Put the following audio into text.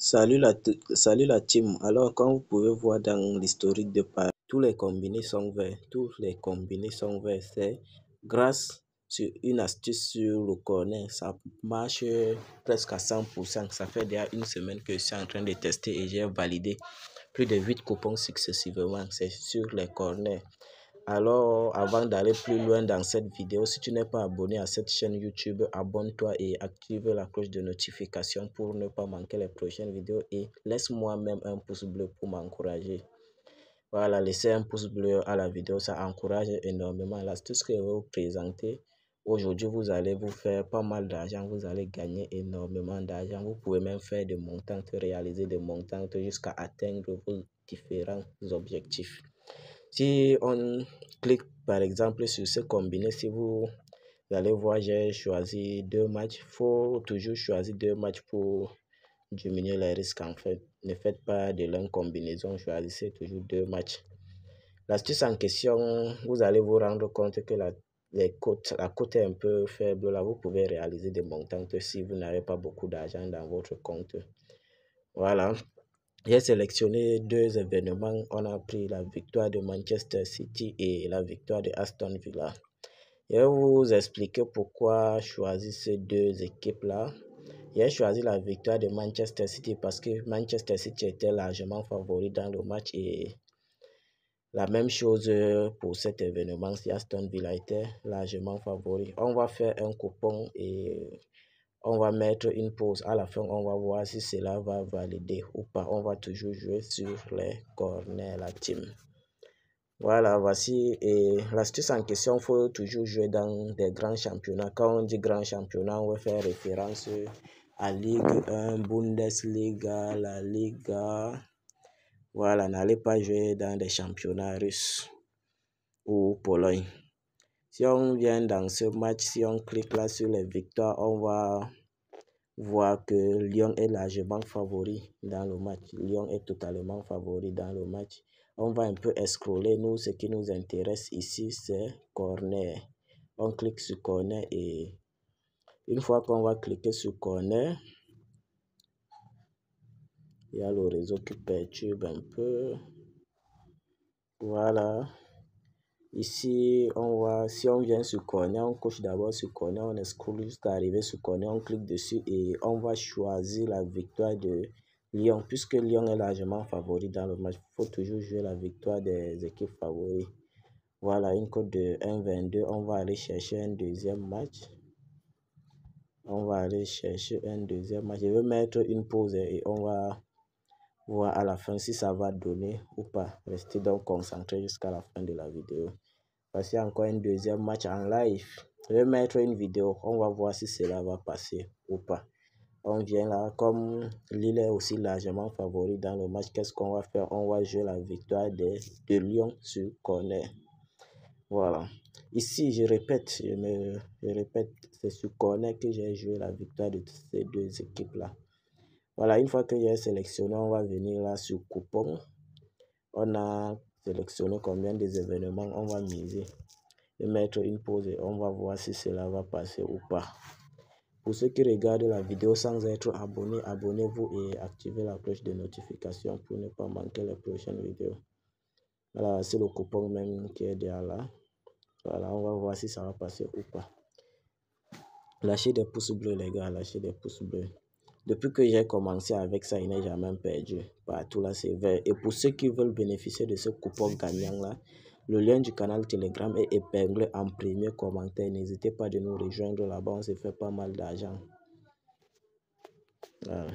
Salut la team. Alors, comme vous pouvez voir dans l'historique de Paris, tous les combinés sont verts. C'est grâce sur une astuce sur le corner. Ça marche presque à 100%. Ça fait déjà une semaine que je suis en train de tester et j'ai validé plus de 8 coupons successivement. C'est sur les corners. Alors, avant d'aller plus loin dans cette vidéo, si tu n'es pas abonné à cette chaîne YouTube, abonne-toi et active la cloche de notification pour ne pas manquer les prochaines vidéos et laisse-moi même un pouce bleu pour m'encourager. Voilà, laissez un pouce bleu à la vidéo, ça encourage énormément. L'astuce que je vais vous présenter aujourd'hui, vous allez vous faire pas mal d'argent, vous allez gagner énormément d'argent. Vous pouvez même faire des montants, réaliser des montants jusqu'à atteindre vos différents objectifs. Si on clique par exemple sur ce combiné, si vous allez voir, j'ai choisi 2 matchs. Il faut toujours choisir 2 matchs pour diminuer les risques en fait. Ne faites pas de longues combinaisons, choisissez toujours 2 matchs. L'astuce en question, vous allez vous rendre compte que la cote est un peu faible. Là, vous pouvez réaliser des montants si vous n'avez pas beaucoup d'argent dans votre compte. Voilà. J'ai sélectionné 2 événements. On a pris la victoire de Manchester City et la victoire de Aston Villa. Je vais vous expliquer pourquoi choisir ces 2 équipes-là. J'ai choisi la victoire de Manchester City parce que Manchester City était largement favori dans le match et la même chose pour cet événement si Aston Villa était largement favori. On va faire un coupon et on va mettre une pause. À la fin, on va voir si cela va valider ou pas. On va toujours jouer sur les corners, la team. Voilà, voici. Et l'astuce en question, il faut toujours jouer dans des grands championnats. Quand on dit grand championnat, on va faire référence à Ligue 1, Bundesliga, la Liga. Voilà, n'allez pas jouer dans des championnats russes ou Pologne. Si on vient dans ce match, si on clique là sur les victoires, on va voir que Lyon est largement favori dans le match. Lyon est totalement favori dans le match. On va un peu scroller. Nous, ce qui nous intéresse ici, c'est corner. On clique sur corner et une fois qu'on va cliquer sur corner, il y a le réseau qui perturbe un peu. Voilà. Ici, si on vient sur corner, on coche d'abord sur corner, on scrolle jusqu'à arriver sur corner, on clique dessus et on va choisir la victoire de Lyon. Puisque Lyon est largement favori dans le match, il faut toujours jouer la victoire des équipes favoris. Voilà, une cote de 1,22. On va aller chercher un deuxième match. Je vais mettre une pause et on va voir à la fin si ça va donner ou pas. Restez donc concentrés jusqu'à la fin de la vidéo. Voici encore un deuxième match en live. Je vais mettre une vidéo. On va voir si cela va passer ou pas. On vient là. Comme Lille est aussi largement favori dans le match, qu'est-ce qu'on va faire? On va jouer la victoire de Lyon sur corner. Voilà. Ici, je répète, c'est sur corner que j'ai joué la victoire de ces 2 équipes-là. Voilà, une fois que j'ai sélectionné, on va venir là sur coupon. On a sélectionné combien des événements on va miser. Et mettre une pause et on va voir si cela va passer ou pas. Pour ceux qui regardent la vidéo sans être abonnés, abonnez-vous et activez la cloche de notification pour ne pas manquer les prochaines vidéos. Voilà, c'est le coupon même qui est derrière là. Voilà, on va voir si ça va passer ou pas. Lâchez des pouces bleus les gars, lâchez des pouces bleus. Depuis que j'ai commencé avec ça, il n'est jamais perdu. Partout là, c'est vert. Et pour ceux qui veulent bénéficier de ce coupon gagnant là, le lien du canal Telegram est épinglé en premier commentaire. N'hésitez pas de nous rejoindre là-bas, on se fait pas mal d'argent. Voilà.